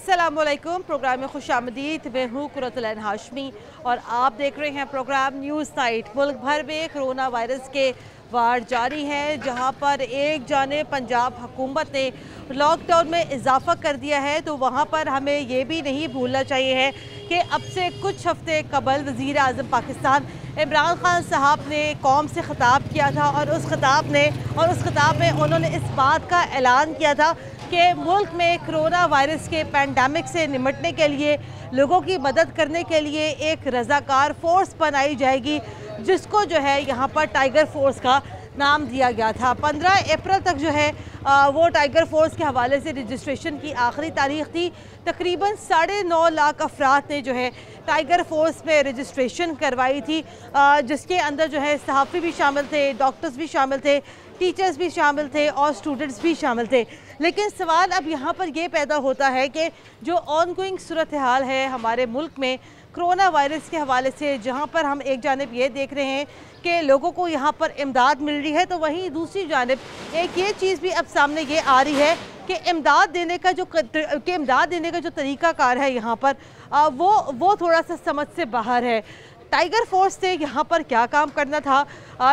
अस्सलामुअलैकुम। प्रोग्राम में खुशामदीद। मैं हूँ कुरतुल हाशमी और आप देख रहे हैं प्रोग्राम न्यूज़ नाइट। मुल्क भर में कोरोना वायरस के वार जारी हैं, जहाँ पर एक जानिब पंजाब हुकूमत ने लॉकडाउन में इजाफा कर दिया है, तो वहाँ पर हमें ये भी नहीं भूलना चाहिए है कि अब से कुछ हफ्ते कबल वज़ीर आज़म पाकिस्तान इमरान खान साहब ने कौम से ख़िताब किया था और उस ख़िताब में उन्होंने इस बात का ऐलान किया था कि मुल्क में कोरोना वायरस के पैंडेमिक से निपटने के लिए लोगों की मदद करने के लिए एक रज़ाकार फ़ोर्स बनाई जाएगी, जिसको जो है यहाँ पर टाइगर फोर्स का नाम दिया गया था। 15 अप्रैल तक जो है वो टाइगर फोर्स के हवाले से रजिस्ट्रेशन की आखिरी तारीख थी। तकरीबन 9.5 लाख अफराद ने जो है टाइगर फोर्स में रजिस्ट्रेशन करवाई थी, जिसके अंदर जो है सहाफ़ी भी शामिल थे, डॉक्टर्स भी शामिल थे, टीचर्स भी शामिल थे और स्टूडेंट्स भी शामिल थे। लेकिन सवाल अब यहाँ पर ये पैदा होता है कि जो ऑनगोइंग सूरत हाल है हमारे मुल्क में कोरोना वायरस के हवाले से, जहाँ पर हम एक जानिब ये देख रहे हैं कि लोगों को यहाँ पर इमदाद मिल रही है, तो वहीं दूसरी जानिब एक ये चीज़ भी अब सामने ये आ रही है कि इमदाद देने का जो तरीक़ाकार है यहाँ पर वो थोड़ा सा समझ से बाहर है। टाइगर फोर्स ने यहाँ पर क्या काम करना था?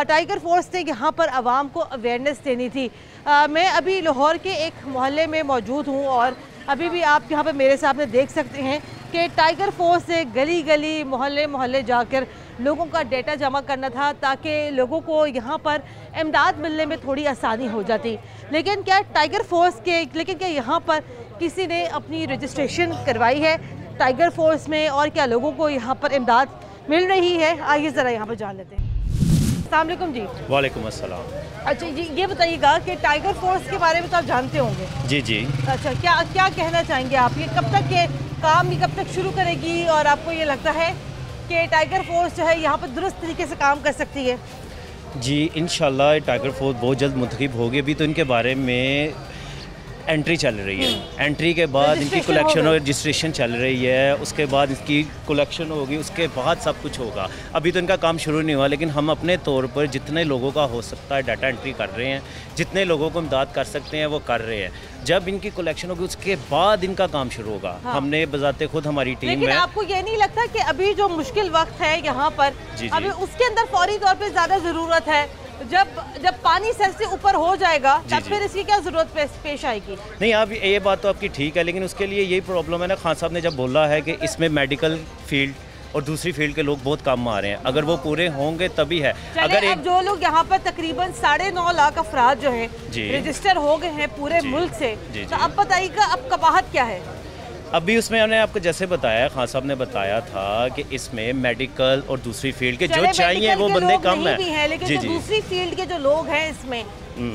टाइगर फोर्स ने यहाँ पर आवाम को अवेयरनेस देनी थी। मैं अभी लाहौर के एक मोहल्ले में मौजूद हूँ और अभी भी आप यहाँ पर मेरे सामने देख सकते हैं कि टाइगर फोर्स ने गली गली मोहल्ले जाकर लोगों का डेटा जमा करना था, ताकि लोगों को यहाँ पर इमदाद मिलने में थोड़ी आसानी हो जाती। लेकिन क्या यहाँ पर किसी ने अपनी रजिस्ट्रेशन करवाई है टाइगर फोर्स में, और क्या लोगों को यहाँ पर इमदाद मिल रही है? आइए ज़रा यहाँ पर जान लेते हैं। अस्सलाम वालेकुम जी। वालेकुम अस्सलाम। अच्छा जी, ये बताइएगा कि टाइगर फोर्स के बारे में तो आप जानते होंगे। जी जी। अच्छा, क्या कहना चाहेंगे आप? ये कब तक शुरू करेगी, और आपको ये लगता है कि टाइगर फोर्स जो है यहाँ पर दुरुस्त तरीके से काम कर सकती है? जी इंशाल्लाह टाइगर फोर्स बहुत जल्द मुंतखब होगी। अभी तो इनके बारे में एंट्री चल रही है, एंट्री के बाद इनकी कलेक्शन और रजिस्ट्रेशन चल रही है, उसके बाद इसकी कलेक्शन होगी, उसके बाद सब कुछ होगा। अभी तो इनका काम शुरू नहीं हुआ, लेकिन हम अपने तौर पर जितने लोगों का हो सकता है डाटा एंट्री कर रहे हैं, जितने लोगों को इमदाद कर सकते हैं वो कर रहे हैं। जब इनकी कलेक्शन होगी उसके बाद इनका काम शुरू होगा। हाँ। हमने बजाते खुद हमारी टीम लेकिन आपको ये नहीं लगता कि अभी जो मुश्किल वक्त है यहाँ पर, अभी उसके अंदर फौरी तौर पर ज़्यादा ज़रूरत है? जब पानी सर से ऊपर हो जाएगा तब फिर इसकी क्या जरूरत पेश आएगी? नहीं, आप ये बात तो आपकी ठीक है, लेकिन उसके लिए यही प्रॉब्लम है ना। खान साहब ने जब बोला है कि इसमें मेडिकल फील्ड और दूसरी फील्ड के लोग बहुत कम आ रहे हैं, अगर वो पूरे होंगे तभी है। अगर अब जो लोग यहाँ पर तकरीबन 9.5 लाख अफराद जो हैं रजिस्टर हो गए हैं पूरे मुल्क से, तो अब बताइएगा अब कबाहत क्या है? अभी उसमें हमने आपको जैसे बताया, खान साहब ने बताया था कि इसमें मेडिकल और दूसरी फील्ड के जो चाहिए वो बंदे कम है, लेकिन जो दूसरी फील्ड के जो लोग हैं इसमें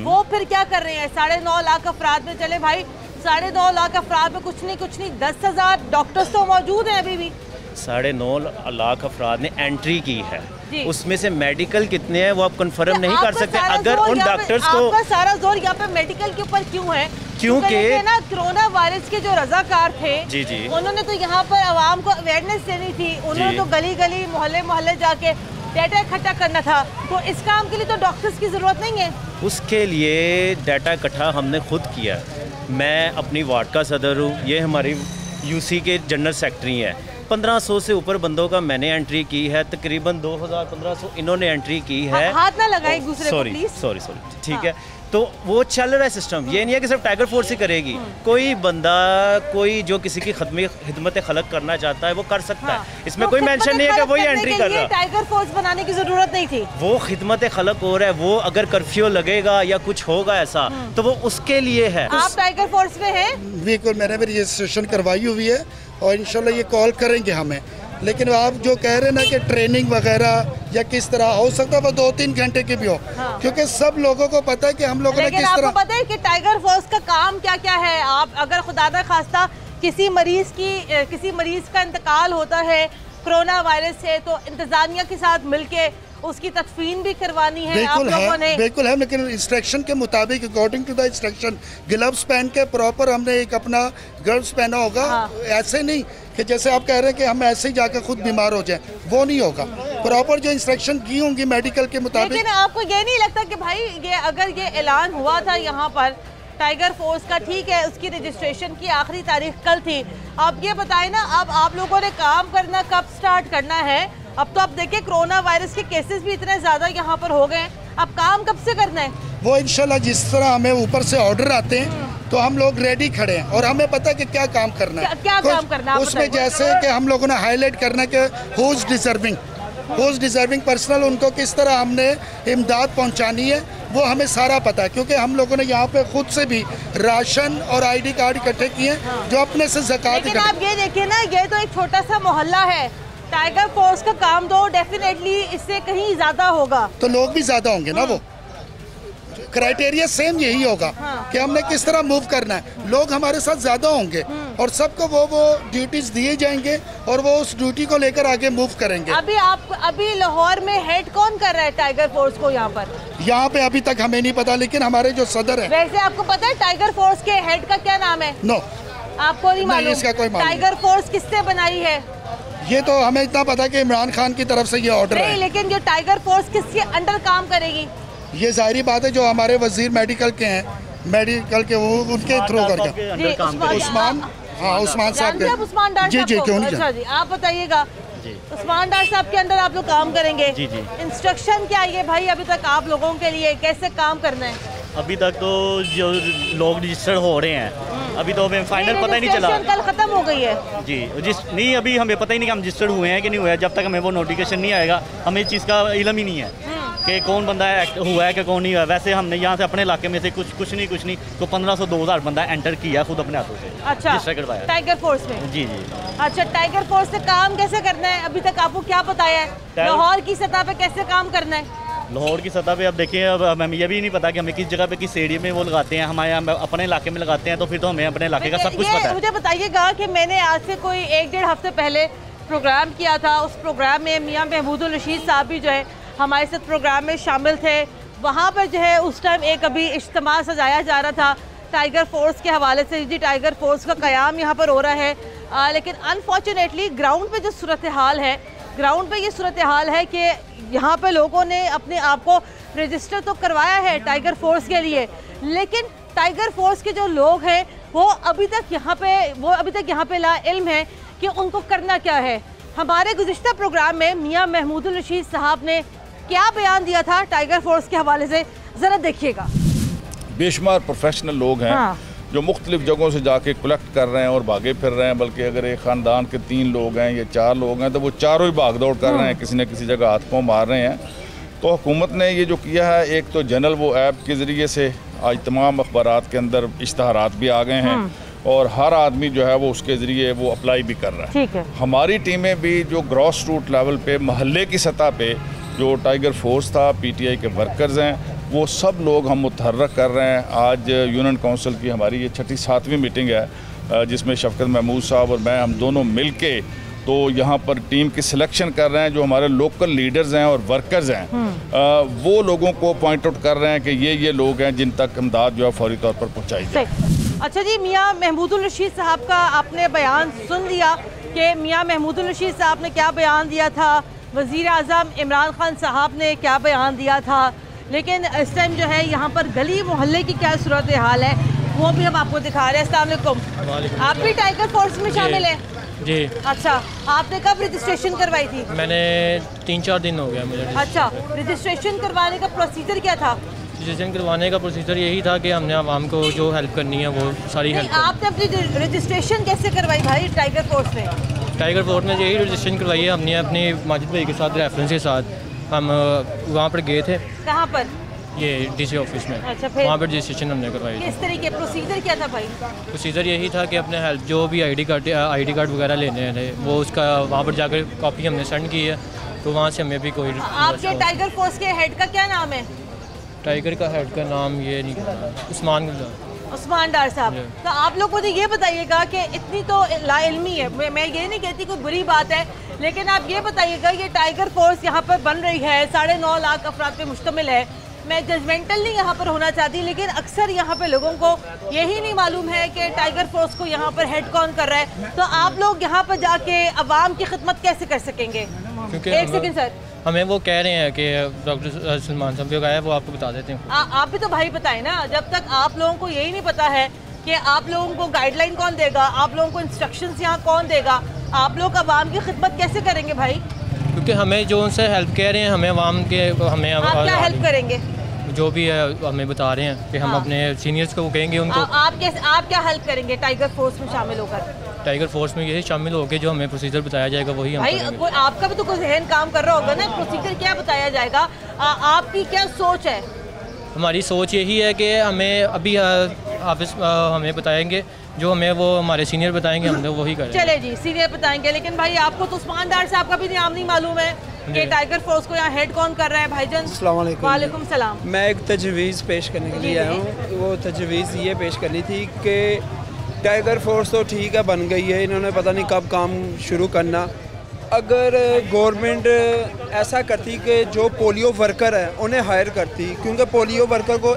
वो फिर क्या कर रहे हैं? 9.5 लाख अफराद में, चले भाई 9.5 लाख अफराद में कुछ नहीं 10,000 डॉक्टर्स तो मौजूद हैं अभी भी। 9.5 लाख अफराद ने एंट्री की है, उसमें से मेडिकल कितने हैं वो आप कंफर्म नहीं कर सकते। अगर उन डॉक्टर्स को, आपका सारा जोर यहाँ पे मेडिकल के ऊपर क्यों है? क्योंकि ना कोरोना वायरस के जो रजाकार थे जी उन्होंने तो यहाँ पर आवाम को अवेयरनेस देनी थी, उन्होंने तो गली गली मोहल्ले जाके डाटा इकट्ठा करना था। तो इस काम के लिए तो डॉक्टर्स की ज़रूरत नहीं है। उसके लिए डाटा इकट्ठा हमने खुद किया। मैं अपनी वार्ड का सदर हूँ, ये हमारी यूसी के जनरल सेक्रेटरी हैं। 1500 से ऊपर बंदों का मैंने एंट्री की है, तकरीबन 2000-1500 इन्होंने एंट्री की है। हाथ ना लगाएं एक दूसरे को प्लीज। सॉरी ठीक है। तो वो चल रहा है सिस्टम, ये नहीं है कि सिर्फ टाइगर फोर्स ही करेगी। कोई बंदा कोई जो किसी की खिदमत खलक करना चाहता है वो कर सकता है। इसमें कोई मेंशन नहीं है कि वही एंट्री कर रहा है। टाइगर फोर्स बनाने की जरूरत नहीं थी। वो खिदमत खलक हो रहा है, वो अगर कर्फ्यू लगेगा या कुछ होगा ऐसा तो वो उसके लिए है। आप टाइगर फोर्स में हैं? बिल्कुल, मैंने भी रजिस्ट्रेशन करवाई हुई है और इंशाल्लाह ये कॉल करेंगे हमें। लेकिन आप जो कह रहे हैं ना कि ट्रेनिंग वगैरह या किस तरह हो सकता है वो 2-3 घंटे की भी हो। हाँ। क्योंकि सब लोगों को पता है कि हम लोगों ने किस तरह, पता है कि टाइगर फोर्स का काम क्या क्या है। आप अगर खुदा ना खास्ता किसी मरीज का इंतकाल होता है कोरोना वायरस से, तो इंतजामिया के साथ मिलके उसकी तदफीन भी करवानी है आप लोगों ने। बिल्कुल है, लेकिन इंस्ट्रक्शन के मुताबिक according to the instruction gloves पहन के प्रॉपर हमने एक अपना ग्लव्स पहना होगा। हाँ। ऐसे नहीं कि जैसे आप कह रहे हैं कि हम ऐसे ही जाकर खुद बीमार हो जाएं, वो नहीं होगा। प्रॉपर जो इंस्ट्रक्शन की होंगी मेडिकल के मुताबिक। लेकिन आपको ये नहीं लगता कि भाई ये अगर ये ऐलान हुआ था यहाँ पर टाइगर फोर्स का, ठीक है उसकी रजिस्ट्रेशन की आखिरी तारीख कल थी। अब ये बताएं ना, अब आप लोगों ने काम करना कब स्टार्ट करना है? अब तो आप देखिए कोरोना वायरस के केसेस भी इतने ज़्यादा यहाँ पर हो गए हैं, अब काम कब से करना है? वो इंशाल्लाह जिस तरह हमें ऊपर से ऑर्डर आते हैं तो हम लोग रेडी खड़े हैं और हमें पता है कि क्या काम करना है। क्या काम करना है उसमें जैसे कि हम लोगों ने हाईलाइट करना है कि हु इज डिजर्विंग पर्सनल, उनको किस तरह हमने इमदाद पहुंचानी है वो हमें सारा पता है, क्योंकि हम लोगों ने यहाँ पे खुद से भी राशन और ID कार्ड इकट्ठे किए हैं जो अपने से ज़कात इकट्ठे। आप ये देखिए ना, ये तो एक छोटा सा मोहल्ला है, टाइगर फोर्स का काम तो डेफिनेटली इससे कहीं ज्यादा होगा, तो लोग भी ज्यादा होंगे ना। वो क्राइटेरिया सेम यही होगा कि हमने किस तरह मूव करना है, लोग हमारे साथ ज्यादा होंगे और सबको वो ड्यूटीज दिए जाएंगे और वो उस ड्यूटी को लेकर आगे मूव करेंगे। अभी लाहौर में हेड कौन कर रहा है टाइगर फोर्स को? यहाँ पे अभी तक हमें नहीं पता, लेकिन हमारे जो सदर है। वैसे आपको पता है टाइगर फोर्स के हेड का क्या नाम है? नो, आपको नहीं मालूम? इसका कोई मालूम। टाइगर फोर्स किसने बनाई है? ये तो हमें इतना पता कि इमरान खान की तरफ से ये ऑर्डर है। लेकिन जो टाइगर फोर्स किसके अंडर काम करेगी? ये जाहिर बात है जो हमारे वजीर मेडिकल के हैं, मेडिकल के वो उनके थ्रू करके उस्मान साहब के। उस्मान डार जी क्यों नहीं? अच्छा जी, आप बताइएगा, उस्मान डार साहब के अंदर आप लोग काम करेंगे? जी। इंस्ट्रक्शन क्या है भाई अभी तक आप लोगों के लिए, कैसे काम करना है? अभी तक तो जो लोग रजिस्टर्ड हो रहे हैं, अभी तो हमें फाइनल पता ही नहीं चला। कल खत्म हो गई है जी, नहीं अभी हमें पता ही नहीं कि हम रजिस्टर्ड हुए हैं कि नहीं हुए हैं। जब तक हमें वो नोटिफिकेशन नहीं आएगा हमें इस चीज़ का इल्म ही नहीं है कि कौन बंदा हुआ है कि कौन नहीं हुआ। वैसे हमने यहाँ से अपने इलाके में से कुछ नहीं तो 1500-2000 बंदा एंटर किया खुद अपने हाथों से। अच्छा, रजिस्टर करवाया टाइगर फोर्स में? जी। अच्छा, टाइगर फोर्स से काम कैसे करना है अभी तक आपको क्या बताया है? लाहौर की सतह पे कैसे काम करना है? लाहौर की सतह पे अब देखिए, अब हमें ये भी नहीं पता कि हमें किस जगह पे किस एरिया में वो लगाते हैं। हमारे अपने इलाके में लगाते हैं तो फिर तो हमें अपने इलाके का सब कुछ पता है। मुझे बताइएगा कि मैंने आज से कोई 1-1.5 हफ्ते पहले प्रोग्राम किया था, उस प्रोग्राम में मियां महमूदुल रशीद साहब भी जो है हमारे साथ प्रोग्राम में शामिल थे। वहाँ पर जो है उस टाइम एक अभी इज्तिमा सजाया जा रहा था टाइगर फोर्स के हवाले से। जी, टाइगर फोर्स का क़याम यहाँ पर हो रहा है, लेकिन अनफॉर्चुनेटली ग्राउंड पे जो सूरत हाल है, ग्राउंड पे ये सूरत हाल है कि यहाँ पे लोगों ने अपने आप को रजिस्टर तो करवाया है टाइगर फोर्स के लिए, लेकिन टाइगर फोर्स के जो लोग हैं वो अभी तक यहाँ पे ला इल्म है कि उनको करना क्या है। हमारे गुज़िश्ता प्रोग्राम में मियां महमूदुल रशीद साहब ने क्या बयान दिया था टाइगर फोर्स के हवाले से, ज़रा देखिएगा। बेशुमार प्रोफेशनल लोग हैं जो मुख्तलिफ जगहों से जाके कलेक्ट कर रहे हैं और भागे फिर रहे हैं। बल्कि अगर एक ख़ानदान के 3 लोग हैं या 4 लोग हैं तो वो चारों ही भाग दौड़ कर रहे हैं, किसी न किसी जगह हाथ पाँव मार रहे हैं। तो हुकूमत ने ये जो किया है, एक तो जनरल वो ऐप के ज़रिए से आज तमाम अखबारात के अंदर इश्तहारात भी आ गए हैं और हर आदमी जो है वो उसके ज़रिए वो अप्लाई भी कर रहा है। ठीक है। हमारी टीमें भी जो ग्रॉस रूट लेवल पे, महल्ले की सतह पे जो टाइगर फोर्स था, PTI के वर्कर्स हैं, वो सब लोग हम मुतहर्रक कर रहे हैं। आज यूनियन काउंसिल की हमारी ये 6ठी-7वीं मीटिंग है जिसमें शफकत महमूद साहब और मैं, हम दोनों मिल के तो यहाँ पर टीम की सिलेक्शन कर रहे हैं। जो हमारे लोकल लीडर्स हैं और वर्कर्स हैं वो लोगों को पॉइंट आउट कर रहे हैं कि ये लोग हैं जिन तक इमदाद जो है फौरी तौर पर पहुँचाई जाए। अच्छा जी, मियां महमूदुल रशीद साहब का आपने बयान सुन लिया कि मियां महमूदुल रशीद साहब ने क्या बयान दिया था, वज़ीर आज़म इमरान खान साहब ने क्या बयान दिया था, लेकिन इस टाइम जो है यहाँ पर गली मोहल्ले की क्या सूरत हाल है वो भी हम आपको दिखा रहे हैं। अस्सलाम वालेकुम। आप भी टाइगर फोर्स में शामिल हैं? जी। अच्छा, आपने कब रजिस्ट्रेशन करवाई थी? मैंने 3-4 दिन हो गया मुझे। अच्छा, रजिस्ट्रेशन करवाने का प्रोसीजर क्या था? रजिस्ट्रेशन करवाने का प्रोसीजर यही था कि हमने आवाम को जो हेल्प करनी है वो सारी हेल्प। आपने अपनी रजिस्ट्रेशन कैसे करवाई भाई टाइगर फोर्स में? टाइगर फोर्स में यही रजिस्ट्रेशन करवाई है हमने अपने माजिद भाई के साथ, रेफरेंस के साथ। हम वहाँ पर गए थे। कहाँ पर? ये DC ऑफिस में। अच्छा, फिर वहाँ पर रजिस्ट्रेशन हमने करवाई। किस तरीके प्रोसीजर क्या था भाई? प्रोसीजर यही था कि अपने हेल्प जो भी ID कार्ड वगैरह लेने थे वो उसका वहाँ पर जाकर कॉपी हमने सेंड की है, तो वहाँ से हमें भी कोई। आपके टाइगर फोर्स के हेड का क्या नाम है? टाइगर का हेड का नाम ये नहीं, उस्मान डार साहब। तो आप लोग मुझे ये बताइएगा कि इतनी तो लाइल्मी है, मैं ये नहीं कहती कोई बुरी बात है, लेकिन आप ये बताइएगा ये टाइगर फोर्स यहाँ पर बन रही है, 9.5 लाख अफराद पे मुश्तमिल है। मैं जजमेंटल नहीं यहाँ पर होना चाहती, लेकिन अक्सर यहाँ पे लोगों को यही नहीं मालूम है कि टाइगर फोर्स को यहाँ पर हेड कौन कर रहा है। तो आप लोग यहाँ पर जाके अवाम की खिदमत कैसे कर सकेंगे? एक सेकंड सर, हमें वो कह रहे हैं कि डॉक्टर सलमान साहब जो आया वो आपको बता देते हैं। आप भी तो भाई बताएं ना, जब तक आप लोगों को यही नहीं पता है कि आप लोगों को गाइडलाइन कौन देगा, आप लोगों को इंस्ट्रक्शंस यहाँ कौन देगा, आप लोग आवाम की खिदमत कैसे करेंगे भाई? क्योंकि हमें जो उनसे हेल्प कह रहे हैं, हमें आवाम के हमें आप क्या हेल्प करेंगे? जो भी है हमें बता रहे हैं कि हम अपने सीनियर्स को कहेंगे उनको। आप क्या हेल्प करेंगे टाइगर फोर्स में शामिल होकर? टाइगर फोर्स में यही शामिल होकर जो हमें प्रोसीजर बताया जाएगा वही हम करेंगे। भाई आपका भी तो कुछ जहन काम कर रहा होगा ना, प्रोसीजर क्या बताया जाएगा, आपकी क्या सोच है? हमारी सोच यही है कि हमें अभी ऑफिस हमें बताएंगे, जो हमें वो हमारे सीनियर बताएंगे हम वही करेंगे। चले जी, सीनियर बताएंगे, लेकिन भाई आपको तो उस्मान डार साहब का भी नाम नहीं मालूम है कि टाइगर फोर्स को यहाँ हेड कौन कर रहा है? भाईजान अस्सलाम वालेकुम। वालेकुम सलाम। मैं एक तजवीज़ पेश करने के लिए आया हूँ। वो तजवीज़ ये पेश करनी थी कि टाइगर फोर्स तो ठीक है बन गई है, इन्होंने पता नहीं कब काम शुरू करना। अगर गवर्नमेंट ऐसा करती कि जो पोलियो वर्कर है उन्हें हायर करती, क्योंकि पोलियो वर्कर को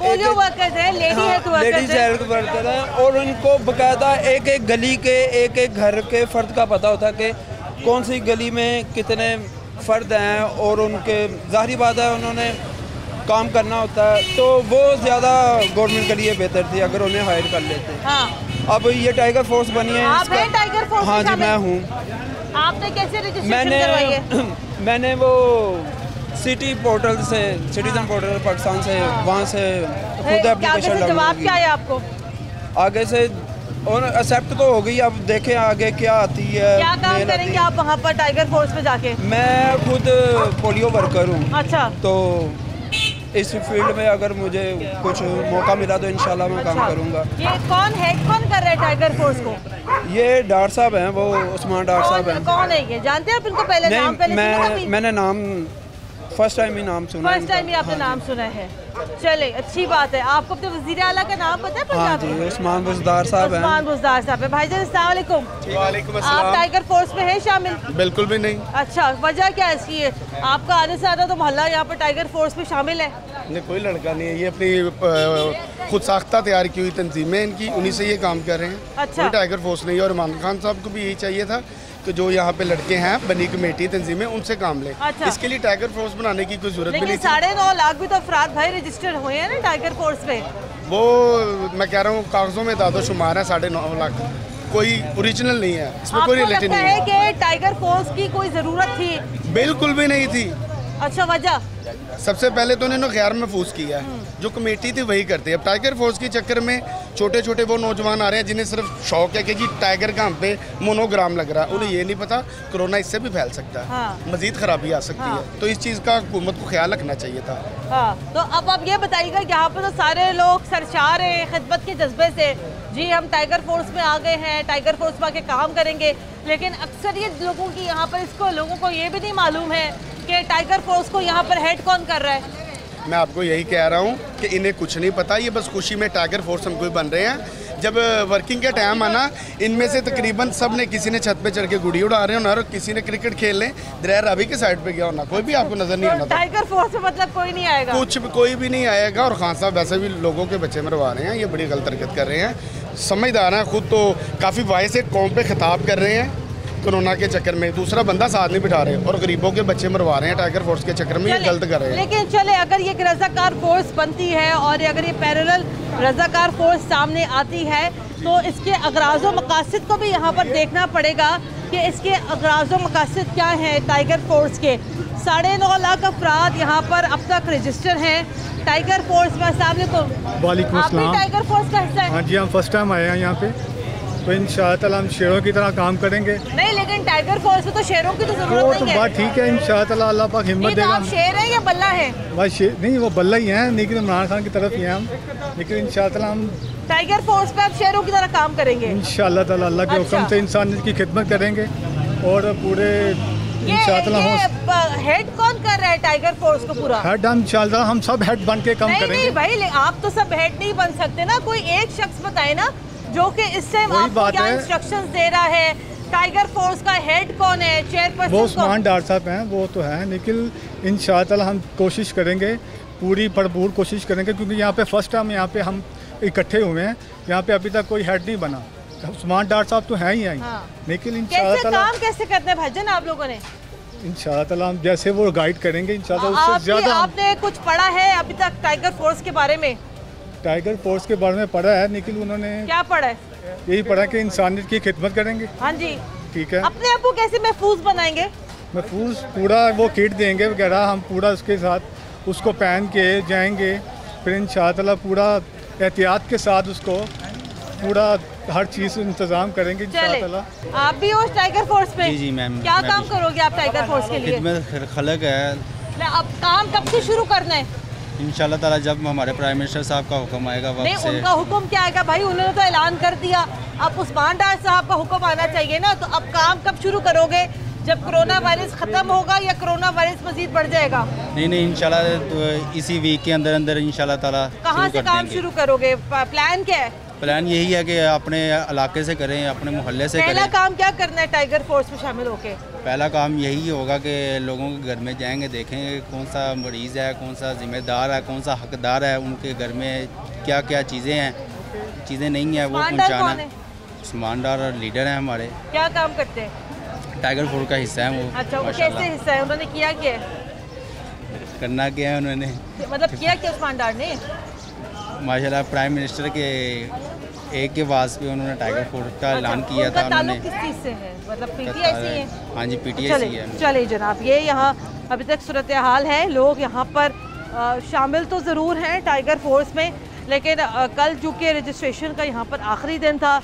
लेडीज हेल्थ वर्कर है और उनको बाकायदा एक एक गली के एक एक घर के फ़र्द का पता होता है कि कौन सी गली में कितने फ़र्द हैं और उनके ज़ाहिरी बात है उन्होंने काम करना होता है, तो वो ज़्यादा गवर्नमेंट के लिए बेहतर थी अगर उन्हें हायर कर लेते। हाँ। अब ये टाइगर फोर्स बनी है, आप हैं टाइगर फोर्स? हाँ जी मैं हूँ। आपने कैसे रजिस्ट्रेशन करवाई है? मैंने वो सिटी पोर्टल से, सिटीजन पोर्टल पाकिस्तान से, वहाँ से खुद एप्लीकेशन जवाब क्या है आपको? आगे से और एक्सेप्ट तो हो गई, अब देखें आगे क्या आती है। क्या काम करेंगे आप वहाँ पर टाइगर फोर्स में जाके? मैं खुद पोलियो वर्कर हूँ। अच्छा। तो इस फील्ड में अगर मुझे कुछ मौका मिला तो इंशाल्लाह मैं काम करूँगा। ये कौन कर रहा है टाइगर फोर्स को? ये डार साहब हैं, वो उस्मान डार साहब हैं। कौन है ये, जानते हैं आप इनको? पहले नाम मैंने नाम फर्स्ट टाइम ही नाम सुना। फर्स्ट टाइम ही आपने नाम सुना है? चले अच्छी बात है। आपको अपने वज़ीर आला का नाम पता है? हाँ जी, उस्मान बुज़दार साहब हैं। उस्मान बुज़दार साहब है। भाईजान अस्सलाम वालेकुम। वालेकुम अस्सलाम। आप टाइगर फोर्स में है शामिल? बिल्कुल भी नहीं। अच्छा, वजह क्या है इसकी? आपका आने से ज़्यादा तो मोहल्ला यहाँ पर टाइगर फोर्स में शामिल है। नहीं, कोई लड़का नहीं है, ये अपनी खुद साख्ता तैयार की हुई तंजीमें इनकी, उन्हीं से ये काम कर रहे हैं। अच्छा। कोई टाइगर फोर्स नहीं है। और इमरान खान साहब को भी यही चाहिए था कि जो यहाँ पे लड़के हैं बनी कमेटी तंजीमें, उनसे काम लें। अच्छा। इसके लिए टाइगर फोर्स बनाने की कोई जरूरत भी नहीं थी। 9.5 लाख भी तो अफराद भाई रजिस्टर्ड हुए हैं ना टाइगर फोर्स में। वो मैं कह रहा हूँ कागजों में दादो शुमार है 9.5 लाख, कोई ओरिजिनल नहीं है, इसमें कोई रिलेटेड नहीं है। कि टाइगर फोर्स की कोई जरूरत थी? बिल्कुल भी नहीं थी। अच्छा, वजह? सबसे पहले तो उन्होंने गैर महफूज किया है, जो कमेटी थी वही करती है। अब टाइगर फोर्स के चक्कर में छोटे छोटे वो नौजवान आ रहे हैं जिन्हें सिर्फ शौक है कि जी टाइगर का हम पे मोनोग्राम लग रहा है, उन्हें ये नहीं पता कोरोना इससे भी फैल सकता है। हाँ। मजीद खराबी आ सकती है, तो इस चीज़ का हुकूमत को ख्याल रखना चाहिए था। हाँ। तो अब आप ये बताइएगा, यहाँ पर तो सारे लोग सरचार हैं खिदमत के जज्बे से, जी हम टाइगर फोर्स में आ गए हैं, टाइगर फोर्स में आके काम करेंगे, लेकिन अक्सरियत लोगों की यहाँ पर लोगों को ये भी नहीं मालूम है कि टाइगर फोर्स को यहाँ पर हेड कौन कर रहा है। मैं आपको यही कह रहा हूँ कि इन्हें कुछ नहीं पता, ये बस खुशी में टाइगर फोर्स हम कोई बन रहे हैं। जब वर्किंग के टाइम आना, इनमें से तकरीबन सब ने, किसी ने छत पे चढ़ के गुड़ी उड़ा रहे होना और किसी ने क्रिकेट खेल लें दरिया रावी के साइड पे गया होना, कोई भी आपको नजर नहीं आना। टाइगर फोर्स में मतलब कोई नहीं आएगा? कुछ कोई भी नहीं आएगा। और खान साहब वैसे भी लोगों के बच्चे मरवा रहे हैं, ये बड़ी गलत हरकत कर रहे हैं, समझदार हैं खुद, तो काफ़ी वायस से कौम पे खिताब कर रहे हैं कोरोना के चक्कर में, दूसरा बंदा साथ नहीं बिठा रहे और गरीबों के बच्चे मरवा रहे हैं टाइगर फोर्स के चक्कर में, ये गलत कर रहे हैं। लेकिन चले, अगर ये रजाकार फोर्स बनती है और अगर ये पैरेलल रजाकार फोर्स सामने आती है तो इसके अगराज़ व मकासद को भी यहाँ पर देखना पड़ेगा कि इसके अगराज़ व मकासद क्या हैं टाइगर फोर्स के। 9.5 लाख अफराद यहाँ पर अब तक रजिस्टर हैं टाइगर फोर्स में। वालेकुम अस्सलाम। टाइगर फोर्स का हिस्सा है? हाँ जी, हम फर्स्ट टाइम आए हैं यहाँ पे, तो इंशाअल्लाह हम शेरों की तरह काम करेंगे। नहीं, लेकिन टाइगर फोर्स में तो शेरों की तो जरूरत नहीं है। बात ठीक है, इंशाअल्लाह अल्लाह पाक हिम्मत देगा। आप शेर हैं या बल्ला है? भाई शेर नहीं, वो बल्ला ही हैं, लेकिन इमरान खान की तरफ ही हैं हम, लेकिन इंशाअल्लाह हम टाइगर फोर्स पे आप शेरों की तरह काम करेंगे इंशाअल्लाह ताला। अल्लाह के हुक्म से इंसानियत की खिदमत करेंगे और पूरे हेड कौन कर रहा है टाइगर फोर्स को पूरा? हेड हम इंशाअल्लाह हम सब हेड बन के काम करेंगे। नहीं भाई, आप तो सब हेड नहीं बन सकते ना, कोई एक शख्स बताए ना जो कि इस टाइम आपको क्या इंस्ट्रक्शंस दे रहा है। टाइगर फोर्स का हेड कौन है, चेयरपर्सन? वो उस्मान डार साहब हैं, वो तो हैं, लेकिन इंशाअल्लाह हम कोशिश करेंगे, पूरी भरपूर कोशिश करेंगे, क्योंकि यहाँ पे फर्स्ट टाइम यहाँ पे हम इकट्ठे हुए हैं, यहाँ पे अभी तक कोई हेड नहीं बना। उस्मान डार साहब तो हैं ही हैं, लेकिन इंशाअल्लाह काम कैसे करते हैं भाईजान आप लोगों ने? इंशाअल्लाह ताला हम जैसे वो गाइड करेंगे इंशाअल्लाह उससे ज़्यादा। आपने कुछ पढ़ा है अभी तक टाइगर फोर्स के बारे में? टाइगर फोर्स के बारे में पढ़ा है निखिल, उन्होंने क्या पढ़ा है? यही पढ़ा कि इंसानियत की खिदमत करेंगे। हाँ जी, ठीक है। अपने आप को कैसे महफूज बनाएंगे? महफूज पूरा वो किट देंगे वगैरह, हम पूरा उसके साथ उसको पहन के जाएंगे, फिर इंशाअल्लाह पूरा एहतियात के साथ उसको पूरा हर चीज़ इंतज़ाम करेंगे इंशाअल्लाह। आप भी हो टाइगर फोर्स में? जी मैम। क्या काम करोगे आप टाइगर फोर्स के लिए? खिदमत खलक है। अब काम कब से शुरू करना है? इंशाल्लाह ताला जब हमारे प्राइम मिनिस्टर साहब का हुक्म आएगा वक्त नहीं, से। उनका हुक्म क्या आएगा भाई? उन्होंने तो ऐलान कर दिया, अब उस्मान डार साहब का हुक्म आना चाहिए ना। तो अब काम कब शुरू करोगे? जब कोरोना वायरस खत्म होगा या कोरोना वायरस मजीद बढ़ जाएगा? नहीं इंशाल्लाह तो इसी वीक के अंदर अंदर इंशाल्लाह ताला कहाँ से काम शुरू करोगे? प्लान क्या है? प्लान यही है कि अपने इलाके से करें, अपने मोहल्ले से पहला करें। काम क्या करना है टाइगर फोर्स में शामिल होके? पहला काम यही होगा कि लोगों के घर में जाएंगे, देखेंगे कौन सा मरीज़ है, कौन सा जिम्मेदार है, कौन सा हकदार है, उनके घर में क्या क्या चीज़ें हैं, चीज़ें नहीं है वो पहुँचाना। उस्मान डार लीडर हैं हमारे। क्या काम करते हैं? टाइगर फोर्स का हिस्सा है वो। अच्छा, वो कैसे हिस्सा है? उन्होंने किया क्या है? करना क्या है उन्होंने, मतलब किया क्या उस्मान डार ने? माशाल्लाह प्राइम मिनिस्टर के एक के वास पे उन्होंने टाइगर फोर्स का ऐलान किया था। उन्होंने किस चीज़ से है? मतलब पीटीआई से है? हाँ जी, पीटीआई से है। चलिए जनाब, ये यहाँ अभी तक सूरत हाल है। लोग यहाँ पर शामिल तो ज़रूर हैं टाइगर फोर्स में, लेकिन कल चूँकि रजिस्ट्रेशन का यहाँ पर आखिरी दिन था,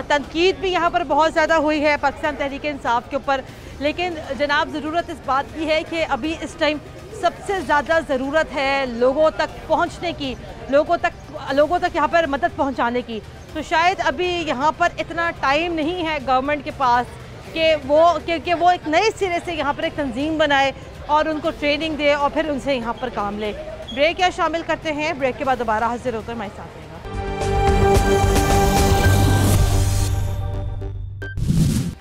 तनकीद भी यहाँ पर बहुत ज़्यादा हुई है पाकिस्तान तहरीक इंसाफ के ऊपर। लेकिन जनाब ज़रूरत इस बात की है कि अभी इस टाइम सबसे ज़्यादा ज़रूरत है लोगों तक पहुँचने की, लोगों तक यहाँ पर मदद पहुँचाने की। तो शायद अभी यहाँ पर इतना टाइम नहीं है गवर्नमेंट के पास कि वो एक नए सिरे से यहाँ पर एक तंजीम बनाए और उनको ट्रेनिंग दे और फिर उनसे यहाँ पर काम ले। ब्रेक या शामिल करते हैं, ब्रेक के बाद दोबारा हाजिर होकर हमारे साथ रहेगा।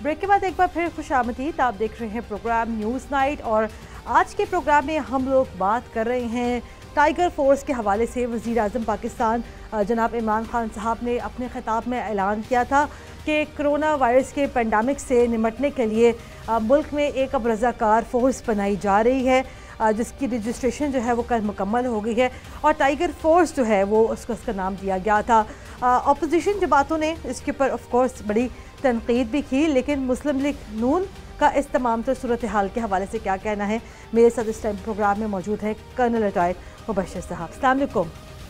ब्रेक के बाद एक बार फिर खुशामदीद। आप देख रहे हैं प्रोग्राम न्यूज़ नाइट और आज के प्रोग्राम में हम लोग बात कर रहे हैं टाइगर फोर्स के हवाले से। वज़ीर आज़म पाकिस्तान जनाब इमरान खान साहब ने अपने ख़िताब में ऐलान किया था कि कोरोना वायरस के पेंडेमिक से निमटने के लिए मुल्क में एक अब रज़ाकार फ़ोर्स बनाई जा रही है, जिसकी रजिस्ट्रेशन जो है वो कल मुकम्मल हो गई है और टाइगर फोर्स जो है वो उसका नाम दिया गया था। अपोजिशन जमातों ने इसके ऊपर ऑफ कोर्स बड़ी तनकीद भी की, लेकिन मुस्लिम लीग नून का इस तमाम तर सूरत हाल के हवाले से क्या कहना है? मेरे साथ इस टाइम प्रोग्राम में मौजूद है कर्नल रिटायर्ड मुबश्शिर साहब। अस्सलाम वालेकुम।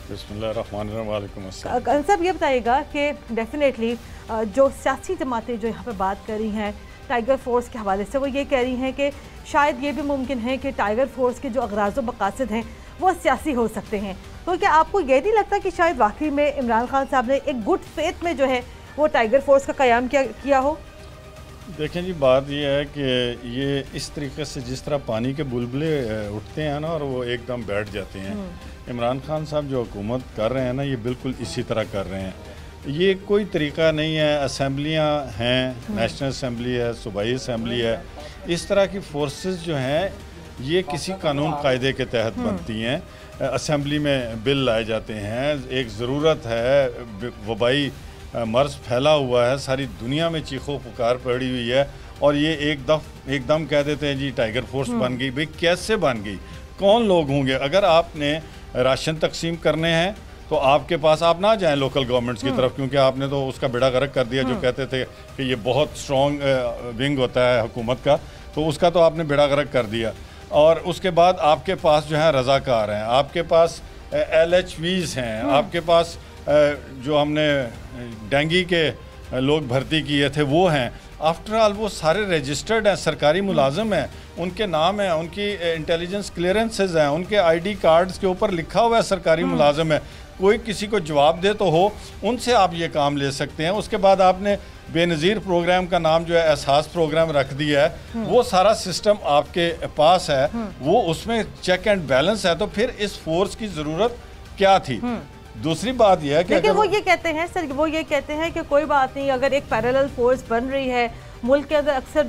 बिस्मिल्लाहिर्रहमानिर्रहीम। कर्नल साहब ये बताइएगा कि डेफिनेटली जो सियासी जमातें जो यहाँ पर बात कर रही हैं टाइगर फोर्स के हवाले से, वो ये कह रही हैं कि शायद ये भी मुमकिन है कि टाइगर फोर्स के जो अगराज़ व मकासद हैं वो सियासी हो सकते हैं। तो क्या आपको ये नहीं लगता कि शायद वाकई में इमरान खान साहब ने एक गुड फेथ में जो है वो टाइगर फोर्स का क़याम किया हो? देखें जी, बात यह है कि ये इस तरीके से जिस तरह पानी के बुलबुले उठते हैं ना और वो एकदम बैठ जाते हैं, इमरान खान साहब जो हुकूमत कर रहे हैं ना ये बिल्कुल इसी तरह कर रहे हैं। ये कोई तरीका नहीं है। असम्बलियाँ हैं, नेशनल असम्बली है, सूबाई असम्बली है, इस तरह की फोर्सेस जो हैं ये किसी कानून कायदे के तहत बनती हैं। असम्बली में बिल लाए जाते हैं, एक ज़रूरत है, वबाई मर्ज़ फैला हुआ है, सारी दुनिया में चीखों पुकार पड़ी हुई है और ये एकदम कह देते हैं जी टाइगर फोर्स बन गई। भाई कैसे बन गई? कौन लोग होंगे? अगर आपने राशन तकसीम करने हैं तो आपके पास आप ना जाएं लोकल गवर्नमेंट्स की तरफ, क्योंकि आपने तो उसका बेड़ा गर्क कर दिया। जो कहते थे कि ये बहुत स्ट्रॉन्ग विंग होता है हुकूमत का, तो उसका तो आपने बेड़ा गर्क कर दिया। और उसके बाद आपके पास जो है रज़ाकार हैं, आपके पास LHVs हैं, आपके पास जो हमने डेंगी के लोग भर्ती किए थे वो हैं। आफ्टर ऑल वो सारे रजिस्टर्ड हैं, सरकारी मुलाजिम हैं, उनके नाम हैं, उनकी इंटेलिजेंस क्लियरेंसेस हैं, उनके ID कार्ड्स के ऊपर लिखा हुआ है सरकारी मुलाजिम है। कोई किसी को जवाब दे तो हो, उनसे आप ये काम ले सकते हैं। उसके बाद आपने बेनज़ीर प्रोग्राम का नाम जो है एहसास प्रोग्राम रख दिया है, वो सारा सिस्टम आपके पास है, वो उसमें चेक एंड बैलेंस है। तो फिर इस फोर्स की ज़रूरत क्या थी? दूसरी बात यह है कि लेकिन वो ये कहते हैं सर, वो ये कहते हैं कि कोई बात नहीं, अगर एक पैरेलल फोर्स बन रही है, मुल्क के अंदर अक्सर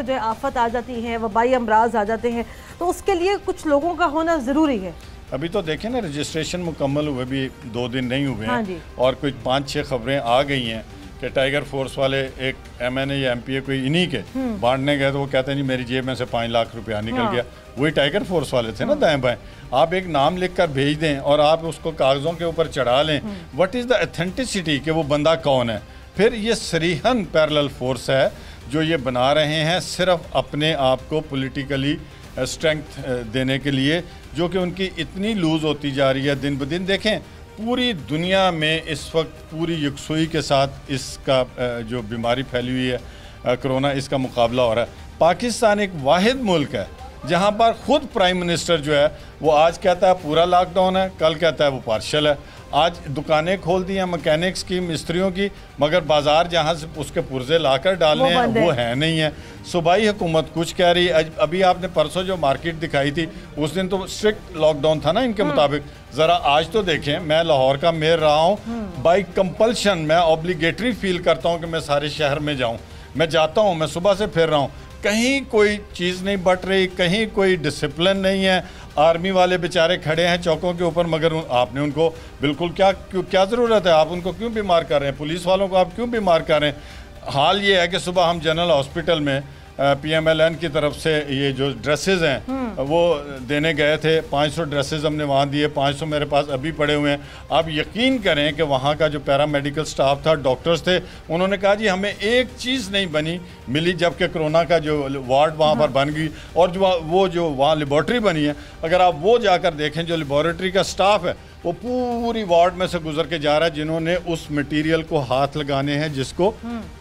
जो है आफत आ जाती है, वबाई अमराज आ जाते हैं, तो उसके लिए कुछ लोगों का होना ज़रूरी है। अभी तो देखें ना, रजिस्ट्रेशन मुकम्मल हुए भी 2 दिन नहीं हुए हैं, हाँ और कुछ 5-6 खबरें आ गई हैं कि टाइगर फोर्स वाले एक MNA या MPA कोई इन्हीं के बांटने गए तो वो कहते हैं जी मेरी जेब में से 5 लाख रुपया निकल गया। वही टाइगर फोर्स वाले थे ना दाएं बाएं। आप एक नाम लिख कर भेज दें और आप उसको कागज़ों के ऊपर चढ़ा लें, व्हाट इज़ द ऑथेंटिसिटी कि वो बंदा कौन है। फिर ये सरीहन पैरेलल फोर्स है जो ये बना रहे हैं सिर्फ अपने आप को पॉलिटिकली स्ट्रेंथ देने के लिए, जो कि उनकी इतनी लूज़ होती जा रही है दिन ब दिन। देखें पूरी दुनिया में इस वक्त पूरी यकसुई के साथ इसका जो बीमारी फैली हुई है कोरोना, इसका मुकाबला हो रहा है। पाकिस्तान एक वाहिद मुल्क है जहाँ पर ख़ुद प्राइम मिनिस्टर जो है वो आज कहता है पूरा लॉकडाउन है, कल कहता है वो पार्शल है। आज दुकानें खोल दी हैं मैकेनिक्स की, मिस्त्रियों की, मगर बाज़ार जहाँ से उसके पुर्जे लाकर डालने हैं वो है नहीं है। सूबाई हुकूमत कुछ कह रही है। अभी आपने परसों जो मार्केट दिखाई थी उस दिन तो स्ट्रिक्ट लॉकडाउन था ना इनके मुताबिक। ज़रा आज तो देखें, मैं लाहौर का मेयर रहा हूँ, बाई कंपल्शन मैं ऑब्लिगेटरी फील करता हूँ कि मैं सारे शहर में जाऊँ। मैं जाता हूँ, मैं सुबह से फिर रहा हूँ, कहीं कोई चीज़ नहीं बट रही, कहीं कोई डिसिप्लिन नहीं है। आर्मी वाले बेचारे खड़े हैं चौकों के ऊपर, मगर आपने उनको बिल्कुल क्या ज़रूरत है, आप उनको क्यों बीमार कर रहे हैं? पुलिस वालों को आप क्यों बीमार कर रहे हैं? हाल ये है कि सुबह हम जनरल हॉस्पिटल में PMLN की तरफ से ये जो ड्रेसेस हैं वो देने गए थे। 500 ड्रेसेस हमने वहाँ दिए, 500 मेरे पास अभी पड़े हुए हैं। आप यकीन करें कि वहाँ का जो पैरामेडिकल स्टाफ था, डॉक्टर्स थे, उन्होंने कहा जी हमें एक चीज़ नहीं मिली जबकि कोरोना का जो वार्ड वहाँ पर बन गई और जो वहाँ लेबॉर्ट्री बनी है, अगर आप वो जाकर देखें जो लेबॉर्ट्री का स्टाफ है वो पूरी वार्ड में से गुजर के जा रहा है जिन्होंने उस मटेरियल को हाथ लगाने हैं जिसको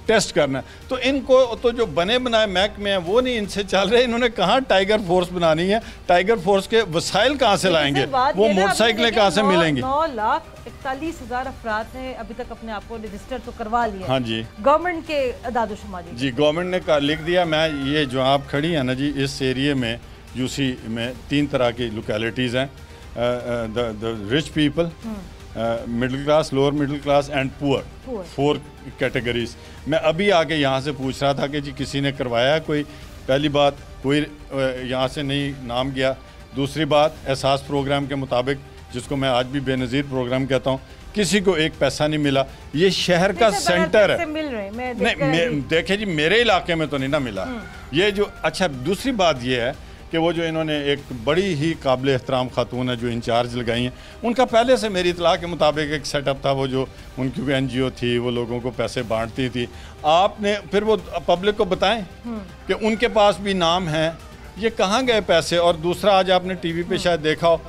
टेस्ट करना है। तो इनको तो जो बने बनाए महकमे हैं वो नहीं इनसे चल रहे। इन्होंने कहाँ टाइगर फोर्स बनानी है? टाइगर फोर्स के वसाइल कहाँ से लाएंगे? वो मोटरसाइकिलें कहाँ से मिलेंगी? 9,41,000 अफराद ने अभी तक अपने आप को रजिस्टर तो करवा लिया। हाँ जी, गवर्नमेंट के अदाद-ओ-शुमार जी गवर्नमेंट ने लिख दिया। मैं ये जो आप खड़ी है ना जी, इस एरिए में UC में 3 तरह की लोकेलिटीज़ हैं, the rich people, middle class, lower middle class and poor, 4 categories. मैं अभी आके यहाँ से पूछ रहा था कि जी किसी ने करवाया कोई? पहली बात कोई यहाँ से नहीं नाम गया। दूसरी बात एहसास प्रोग्राम के मुताबिक, जिसको मैं आज भी बेनज़ीर प्रोग्राम कहता हूँ, किसी को एक पैसा नहीं मिला। ये शहर का सेंटर है। नहीं देखे जी, मेरे इलाके में तो नहीं ना मिला ये जो। अच्छा, दूसरी बात ये है कि वो जो इन्होंने एक बड़ी ही काबिल एहतराम खातून है जो इंचार्ज लगाई हैं, उनका पहले से मेरी इतला के मुताबिक एक सेटअप था। वो जो उनकी NGO थी वो लोगों को पैसे बांटती थी। आपने फिर वो पब्लिक को बताएं कि उनके पास भी नाम है, ये कहाँ गए पैसे? और दूसरा, आज आपने TV पे शायद देखा हो,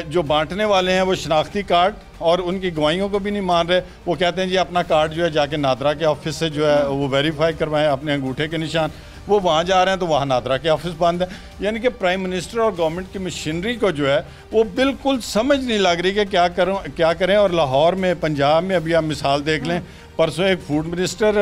जो बांटने वाले हैं वो शनाख्ती कार्ड और उनकी गवाहियों को भी नहीं मान रहे। वो कहते हैं जी अपना कार्ड जो है जाके नादरा के ऑफिस से जो है वो वेरीफाई करवाएं, अपने अंगूठे के निशान। वो वहाँ जा रहे हैं तो वहाँ नादरा के ऑफिस बंद है। यानी कि प्राइम मिनिस्टर और गवर्नमेंट की मशीनरी को जो है वो बिल्कुल समझ नहीं लग रही कि क्या करें। और लाहौर में, पंजाब में अभी आप मिसाल देख लें, परसों एक फूड मिनिस्टर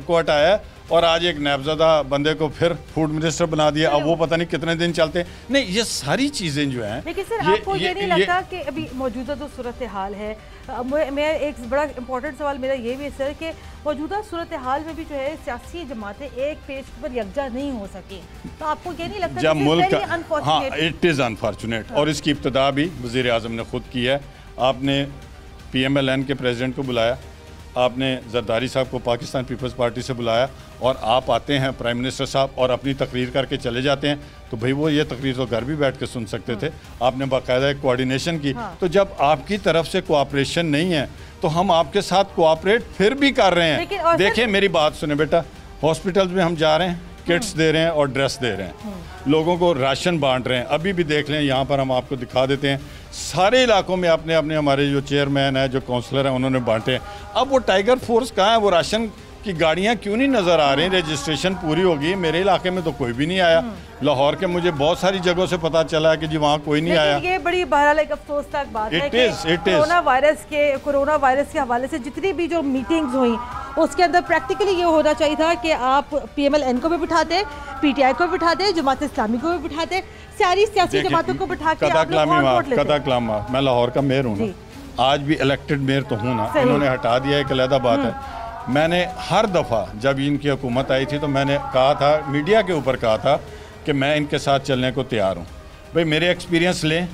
को हटाया और आज एक नैबज़दा बंदे को फिर फूड मिनिस्टर बना दिया। अब वो पता नहीं कितने दिन चलते हैं। नहीं, ये सारी चीज़ें जो हैं। लेकिन सर आपको ये नहीं लगता कि अभी मौजूदा जो सूरत हाल है, मैं एक बड़ा इंपॉर्टेंट सवाल मेरा ये भी है सर कि मौजूदा सूरत हाल में भी जो है सियासी जमातें एक पेज पर यकजा नहीं हो सकी, तो आपको ये नहीं लगता जब मुल्क, हाँ, इट इज़ अनफॉर्चुनेट। और इसकी इब्तिदा भी वज़ीर आज़म ने खुद की है। आपने PMLN के प्रेसिडेंट को बुलाया, आपने जरदारी साहब को पाकिस्तान पीपल्स पार्टी से बुलाया और आप आते हैं प्राइम मिनिस्टर साहब और अपनी तकरीर करके चले जाते हैं। तो भाई वो ये तकरीर तो घर भी बैठ के सुन सकते थे। आपने बाकायदा एक कोऑर्डिनेशन की। तो जब आपकी तरफ से कोऑपरेशन नहीं है तो हम आपके साथ कोऑपरेट फिर भी कर रहे हैं। देखिए मेरी बात सुने बेटा, हॉस्पिटल्स में हम जा रहे हैं, किट्स दे रहे हैं और ड्रेस दे रहे हैं, लोगों को राशन बांट रहे हैं। अभी भी देख लें, यहाँ पर हम आपको दिखा देते हैं, सारे इलाकों में अपने अपने हमारे जो चेयरमैन है, जो काउंसलर हैं, उन्होंने बांटे हैं। अब वो टाइगर फोर्स कहाँ है? वो राशन की गाड़ियाँ क्यों नहीं नज़र आ रही? रजिस्ट्रेशन पूरी होगी। मेरे इलाके में तो कोई भी नहीं आया। लाहौर के मुझे बहुत सारी जगहों से पता चला है कि जी वहाँ कोई नहीं आया। ये बड़ी बहरहाल एक अफसोसनाक बात है कि कोरोना वायरस के हवाले से जितनी भी जो मीटिंग्स हुई उसके अंदर प्रैक्टिकली ये होना चाहिए था कि आप PMLN को भी बिठाते, PTI को भी बिठाते, जमात इस्लामी को भी बिठाते, सारी सियासी जमातों को बिठा के कदाकलामी। मैं लाहौर का मेयर हूँ ना, आज भी इलेक्टेड मेयर तो हूँ ना, इन्होंने हटा दिया, एक अलग बात है। मैंने हर दफ़ा जब इनकी हुकूमत आई थी तो मैंने कहा था, मीडिया के ऊपर कहा था कि मैं इनके साथ चलने को तैयार हूँ। भाई मेरे एक्सपीरियंस लें,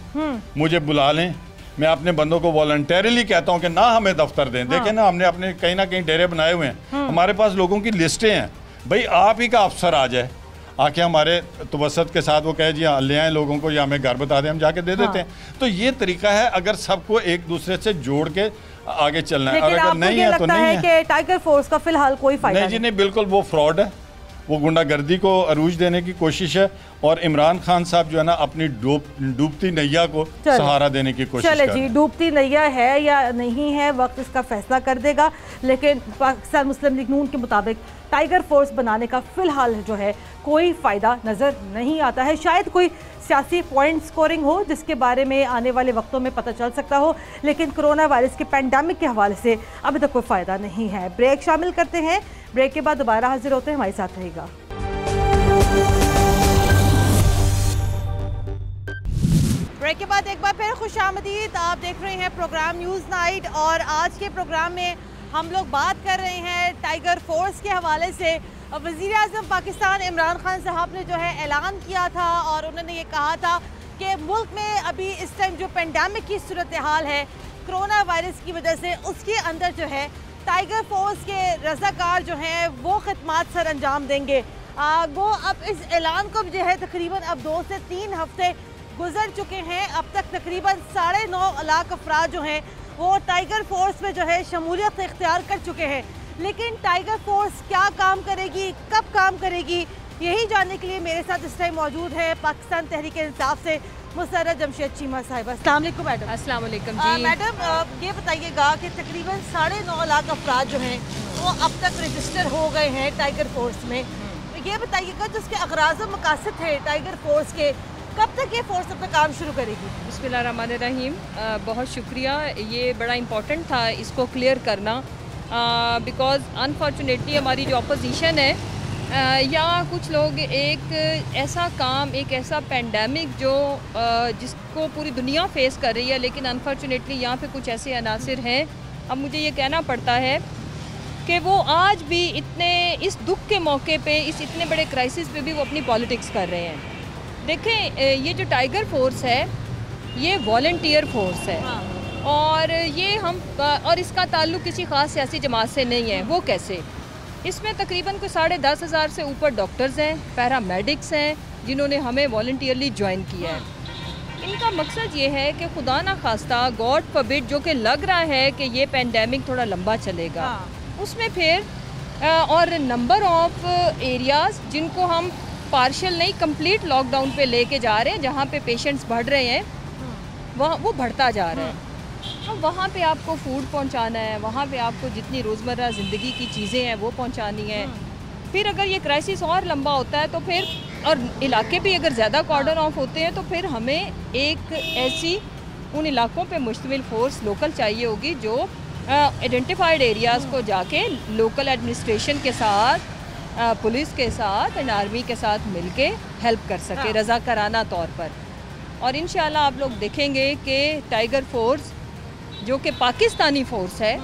मुझे बुला लें, मैं अपने बंदों को वॉलंटरीली कहता हूँ कि ना हमें दफ्तर दें। देखें ना, हमने अपने कहीं ना कहीं डेरे बनाए हुए हैं, हमारे पास लोगों की लिस्टें हैं। भाई आप ही का अफसर आ जाए, आके हमारे तवसत के साथ वो कहे जी हाँ ले आए लोगों को, या हमें घर बता दें, हम जाके दे देते हैं। तो ये तरीका है, अगर सबको एक दूसरे से जोड़ के आगे चलना है। और अगर नहीं है तो नहीं है कि टाइगर फोर्स का फिलहाल कोई फायदा नहीं जी, नहीं, बिल्कुल वो फ्रॉड है, वो गुंडागर्दी को अरूज देने की कोशिश है। और इमरान खान साहब जो है ना अपनी डूबती नैया को सहारा देने की कोशिश चले जी, डूबती नैया है या नहीं है वक्त इसका फैसला कर देगा। लेकिन पाकिस्तान मुस्लिम लीग नून के मुताबिक टाइगर फोर्स बनाने का फिलहाल जो है कोई फ़ायदा नज़र नहीं आता है। शायद कोई सियासी पॉइंट स्कोरिंग हो जिसके बारे में आने वाले वक्तों में पता चल सकता हो, लेकिन कोरोना वायरस के पैंडेमिक के हवाले से अभी तक कोई फ़ायदा नहीं है। ब्रेक शामिल करते हैं, ब्रेक के बाद दोबारा हाजिर होते हैं, हमारे साथ रहेगा। ब्रेक के बाद एक बार फिर खुशामदीद। आप देख रहे हैं प्रोग्राम न्यूज़ नाइट और आज के प्रोग्राम में हम लोग बात कर रहे हैं टाइगर फोर्स के हवाले से। वज़ीर आज़म पाकिस्तान इमरान खान साहब ने जो है ऐलान किया था और उन्होंने ये कहा था कि मुल्क में अभी इस टाइम जो पेंडेमिक की सूरत हाल है कोरोना वायरस की वजह से, उसके अंदर जो है टाइगर फोर्स के रज़ाकार जो हैं वो खिदमात सर अंजाम देंगे। वो अब इस ऐलान को जो है तकरीबन अब 2 से 3 हफ्ते गुजर चुके हैं। अब तक तकरीबन 9.5 लाख अफराद जो हैं वो टाइगर फोर्स में जो है शमूलियत इख्तियार कर चुके हैं। लेकिन टाइगर फोर्स क्या काम करेगी, कब काम करेगी, यही जानने के लिए मेरे साथ इस टाइम मौजूद है पाकिस्तान तहरीक इंसाफ से मुसर्रत जमशेद चीमा साहिबा। अस्सलाम वालेकुम मैडम। अस्सलाम वालेकुम जी। मैडम ये बताइएगा कि तकरीबन 9.5 लाख अफराद जो हैं वो अब तक रजिस्टर हो गए हैं टाइगर फोर्स में। ये बताइएगा जिसके अगराज़ व मकासद थे टाइगर फोर्स के, कब तक ये फोर्स अपना काम शुरू करेगी? बिस्मिल्लाहिर्रहमानिर्रहीम, बहुत शुक्रिया। ये बड़ा इम्पोर्टेंट था इसको क्लियर करना, बिकॉज़ अनफॉर्चुनेटली हमारी जो अपोजिशन है या कुछ लोग एक ऐसा काम, एक ऐसा पेंडेमिक जो जिसको पूरी दुनिया फेस कर रही है, लेकिन अनफॉर्चुनेटली यहाँ पे कुछ ऐसे अनासिर हैं, अब मुझे ये कहना पड़ता है कि वो आज भी इतने इस दुख के मौके पे, इस इतने बड़े क्राइसिस पे भी वो अपनी पॉलिटिक्स कर रहे हैं। देखें, ये जो टाइगर फोर्स है ये वॉलंटियर फोर्स है और ये हम और इसका ताल्लुक़ किसी ख़ास सियासी जमात से नहीं है। वो कैसे? इसमें तकरीबन कोई 10,500 से ऊपर डॉक्टर्स हैं, पैरामेडिक्स हैं जिन्होंने हमें वॉलंटियरली ज्वाइन किया है। इनका मकसद ये है कि खुदा ना खास्ता, गॉड फॉरबिड, जो कि लग रहा है कि ये पेंडेमिक थोड़ा लंबा चलेगा, उसमें फिर और नंबर ऑफ एरियाज़ जिनको हम पार्शियल नहीं कंप्लीट लॉकडाउन पे लेके जा रहे हैं, जहाँ पे पेशेंट्स बढ़ रहे हैं वहाँ वो बढ़ता जा रहा है। तो वहाँ पे आपको फूड पहुँचाना है, वहाँ पे आपको जितनी रोज़मर्रा ज़िंदगी की चीज़ें हैं वो पहुँचानी है। फिर अगर ये क्राइसिस और लंबा होता है तो फिर, और इलाके भी अगर ज़्यादा कॉर्डन ऑफ होते हैं, तो फिर हमें एक ऐसी उन इलाकों पे मुश्तमिल फोर्स लोकल चाहिए होगी जो आइडेंटिफाइड एरियाज़ को जाके लोकल एडमिनिस्ट्रेशन के साथ, पुलिस के साथ एंड आर्मी के साथ मिलके हेल्प कर सके रज़ाकाराना तौर पर। और इंशाल्लाह आप लोग देखेंगे कि टाइगर फोर्स जो कि पाकिस्तानी फ़ोर्स है,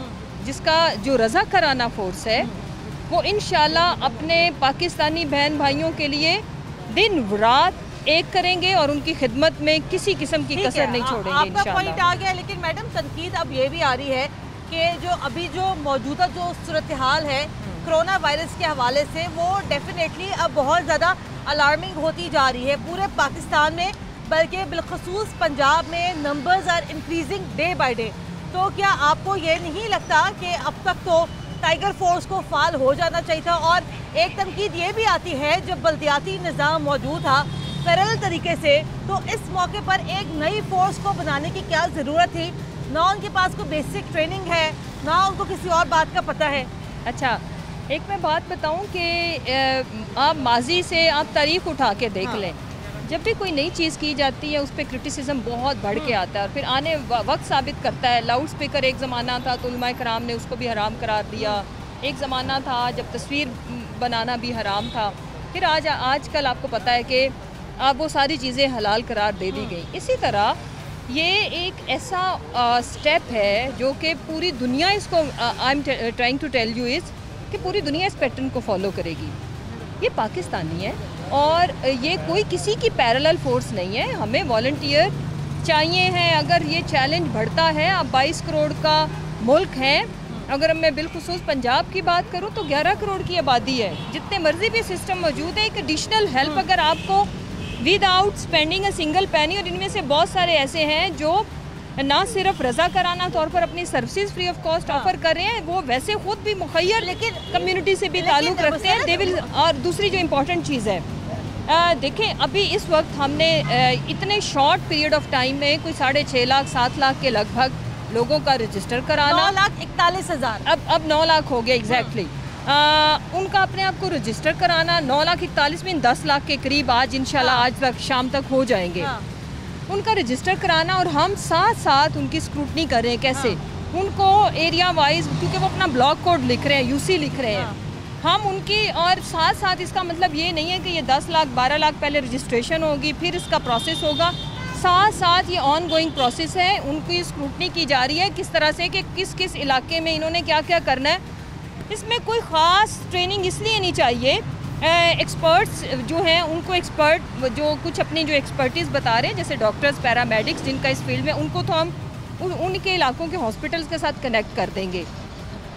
जिसका जो रज़ाकाराना फ़ोर्स है, वो इंशाल्लाह अपने पाकिस्तानी बहन भाइयों के लिए दिन रात एक करेंगे और उनकी खिदमत में किसी किस्म की कसर नहीं छोड़ेंगे इंशाल्लाह। आपका पॉइंट आ गया, लेकिन मैडम तनकीद अब ये भी आ रही है कि जो अभी जो मौजूदा जो सूरत हाल है कोरोना वायरस के हवाले से, वो डेफिनेटली अब बहुत ज़्यादा अलार्मिंग होती जा रही है पूरे पाकिस्तान में, बल्कि बिलखसूस पंजाब में numbers are increasing day by day. तो क्या आपको ये नहीं लगता कि अब तक तो टाइगर फोर्स को फाल हो जाना चाहिए था? और एक तनकीद ये भी आती है जब बल्दियाती निज़ाम मौजूद था पैरेलल तरीके से, तो इस मौके पर एक नई फोर्स को बनाने की क्या ज़रूरत थी? ना उनके पास कोई बेसिक ट्रेनिंग है, ना उनको किसी और बात का पता है। अच्छा, एक मैं बात बताऊं कि आप माजी से आप तारीख उठा के देख लें, जब भी कोई नई चीज़ की जाती है उस पर क्रिटिसिज्म बहुत बढ़ के आता है और फिर आने वक्त साबित करता है। लाउड स्पीकर एक ज़माना था तो उलमाए कराम ने उसको भी हराम करार दिया, एक ज़माना था जब तस्वीर बनाना भी हराम था, फिर आजकल आपको पता है कि अब वो सारी चीज़ें हलाल करार दे दी गई। इसी तरह ये एक ऐसा स्टेप है जो कि पूरी दुनिया इसको I am trying to tell you is कि पूरी दुनिया इस पैटर्न को फॉलो करेगी। ये पाकिस्तानी है और ये कोई किसी की पैरेलल फोर्स नहीं है। हमें वॉलंटियर सच्चाइयाँ हैं। अगर ये चैलेंज बढ़ता है, अब 22 करोड़ का मुल्क है, अगर मैं बिलखुसूस पंजाब की बात करूं तो 11 करोड़ की आबादी है, जितने मर्जी भी सिस्टम मौजूद है, एक एडिशनल हेल्प अगर आपको विदाउट स्पेंडिंग अ सिंगल पैनी, और इनमें से बहुत सारे ऐसे हैं जो ना सिर्फ रजा कराना तौर पर अपनी services free of cost offer कर रहे हैं, वो वैसे खुद भी मुखैर लेकिन कम्युनिटी से भी ताल्लुक़ रखते हैं, दे विल। और दूसरी जो इम्पोर्टेंट चीज़ है, देखें अभी इस वक्त हमने इतने शॉर्ट पीरियड ऑफ टाइम में कोई 6.5 लाख 7 लाख के लगभग लोगों का रजिस्टर कराना, 9,41,000 अब 9 लाख हो गया एग्जैक्टली। उनका अपने आप को रजिस्टर कराना 9,41,000 में 10 लाख के करीब आज इंशाल्लाह आज तक शाम तक हो जाएंगे। उनका रजिस्टर कराना और हम साथ साथ उनकी स्क्रूटनी कर रहे हैं कैसे, उनको एरिया वाइज, क्योंकि वो अपना ब्लॉक कोड लिख रहे हैं, यूसी लिख रहे हैं, हम उनकी, और साथ साथ इसका मतलब ये नहीं है कि ये 10 लाख 12 लाख पहले रजिस्ट्रेशन होगी फिर इसका प्रोसेस होगा, साथ साथ ये ऑन गोइंग प्रोसेस है, उनकी स्क्रूटनी की जा रही है किस तरह से कि किस किस इलाके में इन्होंने क्या क्या करना है। इसमें कोई ख़ास ट्रेनिंग इसलिए नहीं चाहिए, एक्सपर्ट्स जो हैं उनको एक्सपर्ट जो कुछ अपनी जो एक्सपर्टीज़ बता रहे हैं, जैसे डॉक्टर्स, पैरामेडिक्स जिनका इस फील्ड में, उनको तो हम उनके इलाकों के हॉस्पिटल्स के साथ कनेक्ट कर देंगे।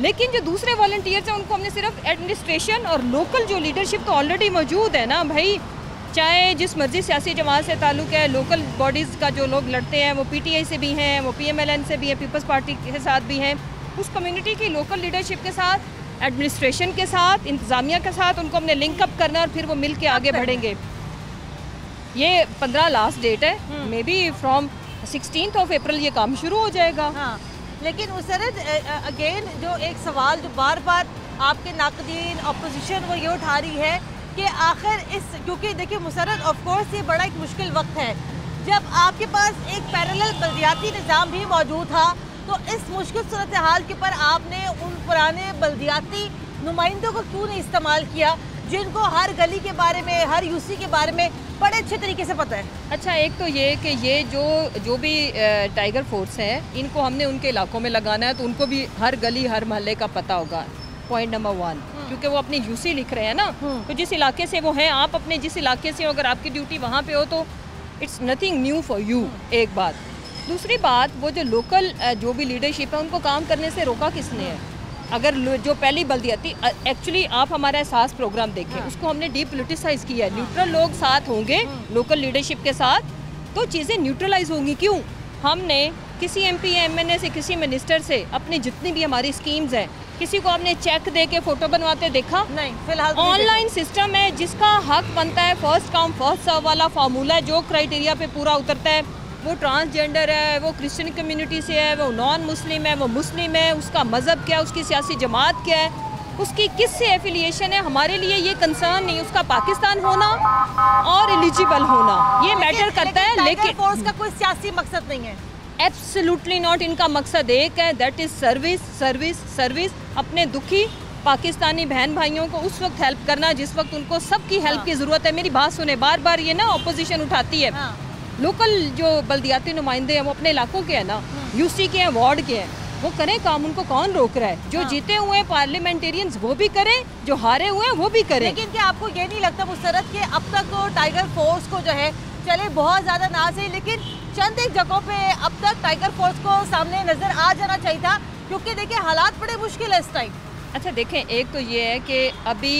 लेकिन जो दूसरे वॉलंटियर्स हैं उनको हमने सिर्फ एडमिनिस्ट्रेशन और लोकल जो लीडरशिप तो ऑलरेडी मौजूद है ना भाई, चाहे जिस मर्जी सियासी जमात से ताल्लुक़ है, लोकल बॉडीज़ का जो लोग लड़ते हैं वो PTI से भी हैं, वो PMLN से भी हैं, पीपल्स पार्टी के साथ भी हैं, उस कम्युनिटी की लोकल लीडरशिप के साथ, एडमिनिस्ट्रेशन के साथ, इंतज़ामिया के साथ उनको हमने लिंकअप करना और फिर वो मिल के आगे बढ़ेंगे। ये 15 लास्ट डेट है, मे बी फ्रॉम 16 अप्रैल ये काम शुरू हो जाएगा। हाँ। लेकिन मुसरत अगेन जो एक सवाल जो बार बार आपके नाक़दीन अपोजिशन वो ये उठा रही है कि आखिर इस, क्योंकि देखिए मुसरत ऑफ कोर्स ये बड़ा एक मुश्किल वक्त है, जब आपके पास एक पैरेलल बल्दियाती निज़ाम भी मौजूद था, तो इस मुश्किल सूरत हाल के पर आपने उन पुराने बल्दियाती नुमाइंदों को क्यों नहीं इस्तेमाल किया जिनको हर गली के बारे में, हर यूसी के बारे में बड़े अच्छे तरीके से पता है? अच्छा, एक तो ये कि ये जो भी टाइगर फोर्स है, इनको हमने उनके इलाकों में लगाना है तो उनको भी हर गली हर मोहल्ले का पता होगा, पॉइंट नंबर 1, क्योंकि वो अपनी यूसी लिख रहे हैं ना, तो जिस इलाके से वो हैं, आप अपने जिस इलाके से हो, अगर आपकी ड्यूटी वहाँ पे हो तो it's nothing new for you, एक बात। दूसरी बात, वो जो लोकल जो भी लीडरशिप है उनको काम करने से रोका किसने है? अगर जो पहली बल्दियाती, एक्चुअली आप हमारा एहसास प्रोग्राम देखें, उसको हमने डीपोलिटिसाइज किया है, न्यूट्रल लोग साथ होंगे लोकल लीडरशिप के साथ तो चीज़ें न्यूट्रलाइज होंगी। क्यों? हमने किसी MP MNA से, किसी मिनिस्टर से अपनी जितनी भी हमारी स्कीम्स हैं, किसी को आपने चेक दे के फ़ोटो बनवाते देखा? नहीं, फिलहाल ऑनलाइन सिस्टम है, जिसका हक बनता है, फर्स्ट कम फर्स्ट सर्व वाला फार्मूला है, जो क्राइटेरिया पे पूरा उतरता है, वो ट्रांसजेंडर है, वो क्रिश्चियन कम्युनिटी से है, वो नॉन मुस्लिम है, वो मुस्लिम है, उसका मज़हब क्या है, उसकी सियासी जमात क्या है, उसकी किस से एफिलिएशन है, हमारे लिए ये कंसर्न नहीं, उसका पाकिस्तान होना और एलिजिबल होना ये मैटर करता है। लेकिन फोर्स का कोई सियासी मकसद नहीं है, एब्सोल्युटली नॉट। इनका मकसद एक है, that is service service service. अपने दुखी पाकिस्तानी बहन भाइयों को उस वक्त हेल्प करना जिस वक्त उनको सबकी हेल्प की ज़रूरत है। मेरी बात सुने, बार बार ये ना अपोजिशन उठाती है, लोकल जो बल्दियाती नुमाइंदे हैं वो अपने इलाकों के हैं ना, यूसी के हैं, वार्ड के हैं, वो करें काम, उनको कौन रोक रहा है? जो जीते हुए पार्लियामेंटेरियंस वो भी करें, जो हारे हुए हैं वो भी करें। लेकिन क्या आपको ये नहीं लगता मुसरत के अब तक तो टाइगर फोर्स को जो है, चले बहुत ज़्यादा ना सही, लेकिन चंद एक जगहों पे अब तक टाइगर फोर्स को सामने नज़र आ जाना चाहिए था, क्योंकि देखिए हालात बड़े मुश्किल है इस टाइम। अच्छा देखें, एक तो ये है कि अभी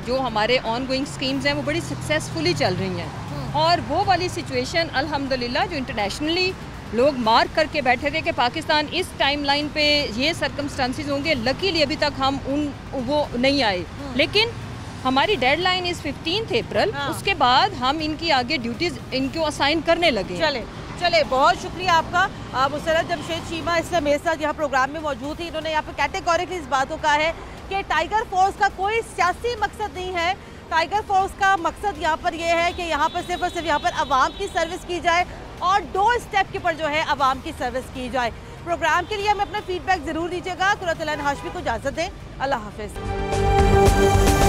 जो हमारे ऑन गोइंग स्कीम्स हैं वो बड़ी सक्सेसफुली चल रही हैं, और वो वाली सिचुएशन अल्हम्दुलिल्लाह जो इंटरनेशनली लोग मार्क करके बैठे थे कि पाकिस्तान इस टाइमलाइन पे ये सर्कमस्टांसिस होंगे, लकीली अभी तक हम वो नहीं आए। लेकिन हमारी डेडलाइन इज़ 15 अप्रैल, उसके बाद हम इनकी आगे ड्यूटीज़ इनको असाइन करने लगे। चले बहुत शुक्रिया आपका। मुसरत जमशेद चीमा इस मेरे साथ यहाँ प्रोग्राम में मौजूद थी। इन्होंने यहाँ पर कैटेगोरिकली इस बातों का है कि टाइगर फोर्स का कोई सियासी मकसद नहीं है। टाइगर फोर्स का मकसद यहाँ पर यह है कि यहाँ पर सिर्फ और सिर्फ यहाँ पर आवाम की सर्विस की जाए और डोर स्टेप के ऊपर जो है आवाम की सर्विस की जाए। प्रोग्राम के लिए हमें अपना फीडबैक ज़रूर दीजिएगा। कुरत-उल-ऐन हाशमी को इजाज़त दें। अल्लाह हाफिज़।